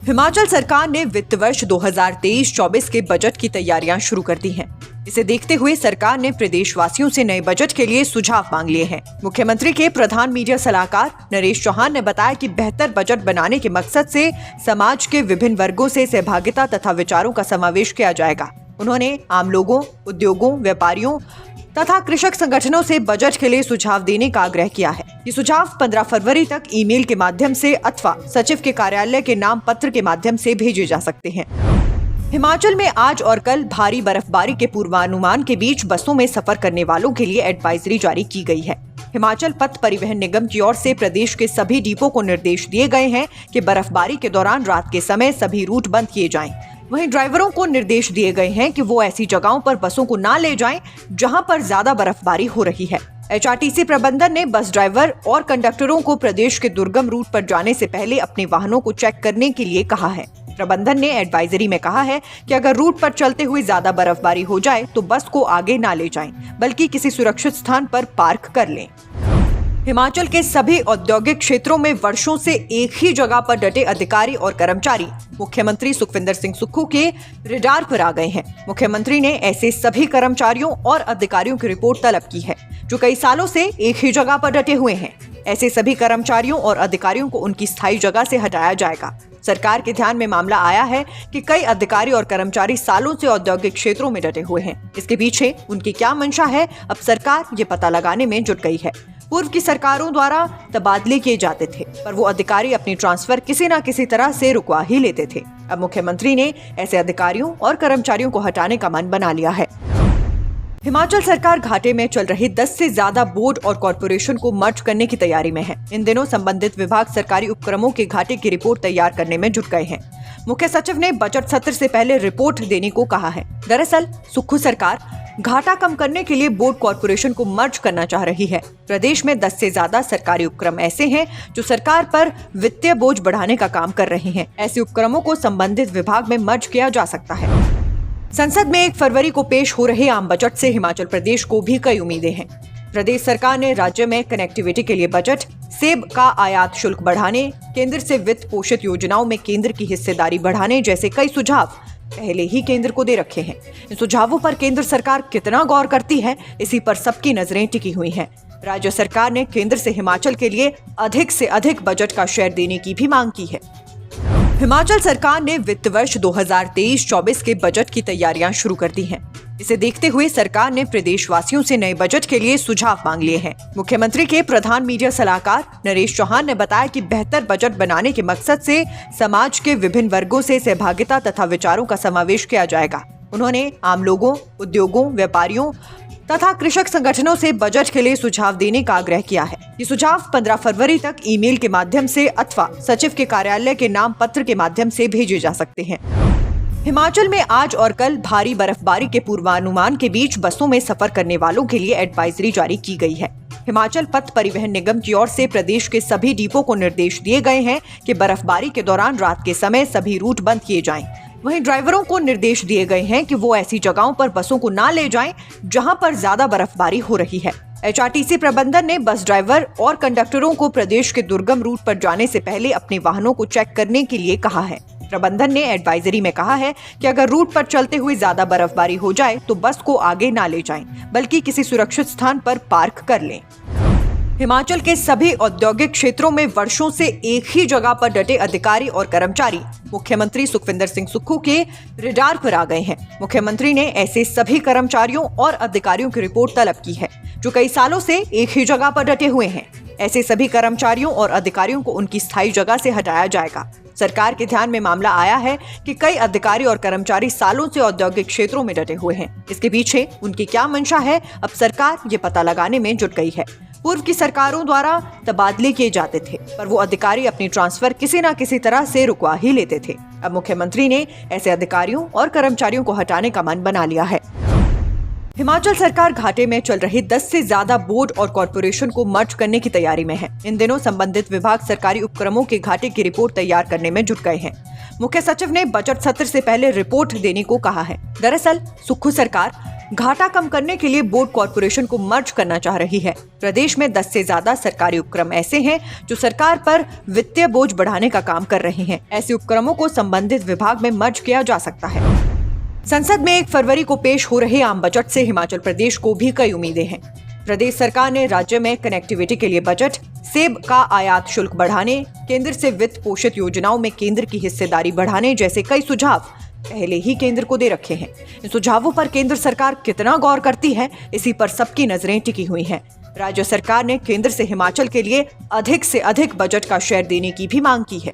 हिमाचल सरकार ने वित्त वर्ष 2023-24 के बजट की तैयारियां शुरू कर दी हैं। इसे देखते हुए सरकार ने प्रदेशवासियों से नए बजट के लिए सुझाव मांग लिए हैं। मुख्यमंत्री के प्रधान मीडिया सलाहकार नरेश चौहान ने बताया कि बेहतर बजट बनाने के मकसद से समाज के विभिन्न वर्गों से सहभागिता तथा विचारों का समावेश किया जाएगा। उन्होंने आम लोगों, उद्योगों, व्यापारियों तथा कृषक संगठनों से बजट के लिए सुझाव देने का आग्रह किया है। ये सुझाव 15 फरवरी तक ईमेल के माध्यम से अथवा सचिव के कार्यालय के नाम पत्र के माध्यम से भेजे जा सकते हैं। हिमाचल में आज और कल भारी बर्फबारी के पूर्वानुमान के बीच बसों में सफर करने वालों के लिए एडवाइजरी जारी की गई है। हिमाचल पथ परिवहन निगम की ओर से प्रदेश के सभी डिपो को निर्देश दिए गए हैं कि बर्फबारी के दौरान रात के समय सभी रूट बंद किए जाएं। वहीं ड्राइवरों को निर्देश दिए गए हैं कि वो ऐसी जगहों पर बसों को ना ले जाएं जहां पर ज्यादा बर्फबारी हो रही है। एचआरटीसी प्रबंधन ने बस ड्राइवर और कंडक्टरों को प्रदेश के दुर्गम रूट पर जाने से पहले अपने वाहनों को चेक करने के लिए कहा है। प्रबंधन ने एडवाइजरी में कहा है कि अगर रूट पर चलते हुए ज्यादा बर्फबारी हो जाए तो बस को आगे ना ले जाएं, बल्कि किसी सुरक्षित स्थान पर पार्क कर लें। हिमाचल के सभी औद्योगिक क्षेत्रों में वर्षों से एक ही जगह पर डटे अधिकारी और कर्मचारी मुख्यमंत्री सुखविंदर सिंह सुक्खू के रडार पर आ गए हैं। मुख्यमंत्री ने ऐसे सभी कर्मचारियों और अधिकारियों की रिपोर्ट तलब की है जो कई सालों से एक ही जगह पर डटे हुए हैं। ऐसे सभी कर्मचारियों और अधिकारियों को उनकी स्थायी जगह से हटाया जाएगा। सरकार के ध्यान में मामला आया है कि कई अधिकारी और कर्मचारी सालों से औद्योगिक क्षेत्रों में डटे हुए हैं। इसके पीछे उनकी क्या मंशा है, अब सरकार ये पता लगाने में जुट गई है। पूर्व की सरकारों द्वारा तबादले किए जाते थे, पर वो अधिकारी अपनी ट्रांसफर किसी न किसी तरह से रुकवा ही लेते थे। अब मुख्यमंत्री ने ऐसे अधिकारियों और कर्मचारियों को हटाने का मन बना लिया है। हिमाचल सरकार घाटे में चल रही 10 से ज्यादा बोर्ड और कॉर्पोरेशन को मर्ज करने की तैयारी में है। इन दिनों संबंधित विभाग सरकारी उपक्रमों के घाटे की रिपोर्ट तैयार करने में जुट गए हैं। मुख्य सचिव ने बजट सत्र से पहले रिपोर्ट देने को कहा है। दरअसल सुक्खू सरकार घाटा कम करने के लिए बोर्ड कॉर्पोरेशन को मर्ज करना चाह रही है। प्रदेश में 10 से ज्यादा सरकारी उपक्रम ऐसे हैं जो सरकार पर वित्तीय बोझ बढ़ाने का काम कर रहे हैं। ऐसे उपक्रमों को संबंधित विभाग में मर्ज किया जा सकता है। संसद में 1 फरवरी को पेश हो रहे आम बजट से हिमाचल प्रदेश को भी कई उम्मीदें हैं। प्रदेश सरकार ने राज्य में कनेक्टिविटी के लिए बजट, सेब का आयात शुल्क बढ़ाने, केंद्र से वित्त पोषित योजनाओं में केंद्र की हिस्सेदारी बढ़ाने जैसे कई सुझाव पहले ही केंद्र को दे रखे हैं। इन सुझावों पर केंद्र सरकार कितना गौर करती है, इसी पर सबकी नजरें टिकी हुई हैं। राज्य सरकार ने केंद्र से हिमाचल के लिए अधिक से अधिक बजट का शेयर देने की भी मांग की है। हिमाचल सरकार ने वित्त वर्ष 2023-24 के बजट की तैयारियां शुरू कर दी हैं। इसे देखते हुए सरकार ने प्रदेशवासियों से नए बजट के लिए सुझाव मांग लिए हैं। मुख्यमंत्री के प्रधान मीडिया सलाहकार नरेश चौहान ने बताया कि बेहतर बजट बनाने के मकसद से समाज के विभिन्न वर्गों से सहभागिता तथा विचारों का समावेश किया जाएगा। उन्होंने आम लोगों, उद्योगों, व्यापारियों तथा कृषक संगठनों से बजट के लिए सुझाव देने का आग्रह किया है। ये सुझाव 15 फरवरी तक ईमेल के माध्यम से अथवा सचिव के कार्यालय के नाम पत्र के माध्यम से भेजे जा सकते हैं। हिमाचल में आज और कल भारी बर्फबारी के पूर्वानुमान के बीच बसों में सफर करने वालों के लिए एडवाइजरी जारी की गई है। हिमाचल पथ परिवहन निगम की ओर से प्रदेश के सभी डिपो को निर्देश दिए गए हैं कि बर्फबारी के दौरान रात के समय सभी रूट बंद किए जाएं। वहीं ड्राइवरों को निर्देश दिए गए हैं कि वो ऐसी जगहों पर बसों को ना ले जाएं जहां पर ज्यादा बर्फबारी हो रही है। एचआरटीसी प्रबंधन ने बस ड्राइवर और कंडक्टरों को प्रदेश के दुर्गम रूट पर जाने से पहले अपने वाहनों को चेक करने के लिए कहा है। प्रबंधन ने एडवाइजरी में कहा है कि अगर रूट पर चलते हुए ज्यादा बर्फबारी हो जाए तो बस को आगे ना ले जाएं, बल्कि किसी सुरक्षित स्थान पर पार्क कर लें। हिमाचल के सभी औद्योगिक क्षेत्रों में वर्षों से एक ही जगह पर डटे अधिकारी और कर्मचारी मुख्यमंत्री सुखविंदर सिंह सुक्खू के रडार पर आ गए हैं। मुख्यमंत्री ने ऐसे सभी कर्मचारियों और अधिकारियों की रिपोर्ट तलब की है जो कई सालों से एक ही जगह पर डटे हुए हैं। ऐसे सभी कर्मचारियों और अधिकारियों को उनकी स्थायी जगह से हटाया जाएगा। सरकार के ध्यान में मामला आया है कि कई अधिकारी और कर्मचारी सालों से औद्योगिक क्षेत्रों में डटे हुए हैं। इसके पीछे उनकी क्या मंशा है, अब सरकार ये पता लगाने में जुट गई है। पूर्व की सरकारों द्वारा तबादले किए जाते थे, पर वो अधिकारी अपनी ट्रांसफर किसी न किसी तरह से रुकवा ही लेते थे। अब मुख्यमंत्री ने ऐसे अधिकारियों और कर्मचारियों को हटाने का मन बना लिया है। हिमाचल सरकार घाटे में चल रही 10 से ज्यादा बोर्ड और कॉर्पोरेशन को मर्ज करने की तैयारी में है। इन दिनों संबंधित विभाग सरकारी उपक्रमों के घाटे की रिपोर्ट तैयार करने में जुट गए हैं। मुख्य सचिव ने बजट सत्र से पहले रिपोर्ट देने को कहा है। दरअसल सुक्खू सरकार घाटा कम करने के लिए बोर्ड कॉरपोरेशन को मर्ज करना चाह रही है। प्रदेश में 10 से ज्यादा सरकारी उपक्रम ऐसे हैं जो सरकार पर वित्तीय बोझ बढ़ाने का काम कर रहे हैं। ऐसे उपक्रमों को संबंधित विभाग में मर्ज किया जा सकता है। संसद में 1 फरवरी को पेश हो रहे आम बजट से हिमाचल प्रदेश को भी कई उम्मीदें हैं। प्रदेश सरकार ने राज्य में कनेक्टिविटी के लिए बजट, सेब का आयात शुल्क बढ़ाने, केंद्र से वित्त पोषित योजनाओं में केंद्र की हिस्सेदारी बढ़ाने जैसे कई सुझाव पहले ही केंद्र को दे रखे हैं। इन सुझावों पर केंद्र सरकार कितना गौर करती है, इसी पर सबकी नजरें टिकी हुई हैं। राज्य सरकार ने केंद्र से हिमाचल के लिए अधिक से अधिक बजट का शेयर देने की भी मांग की है।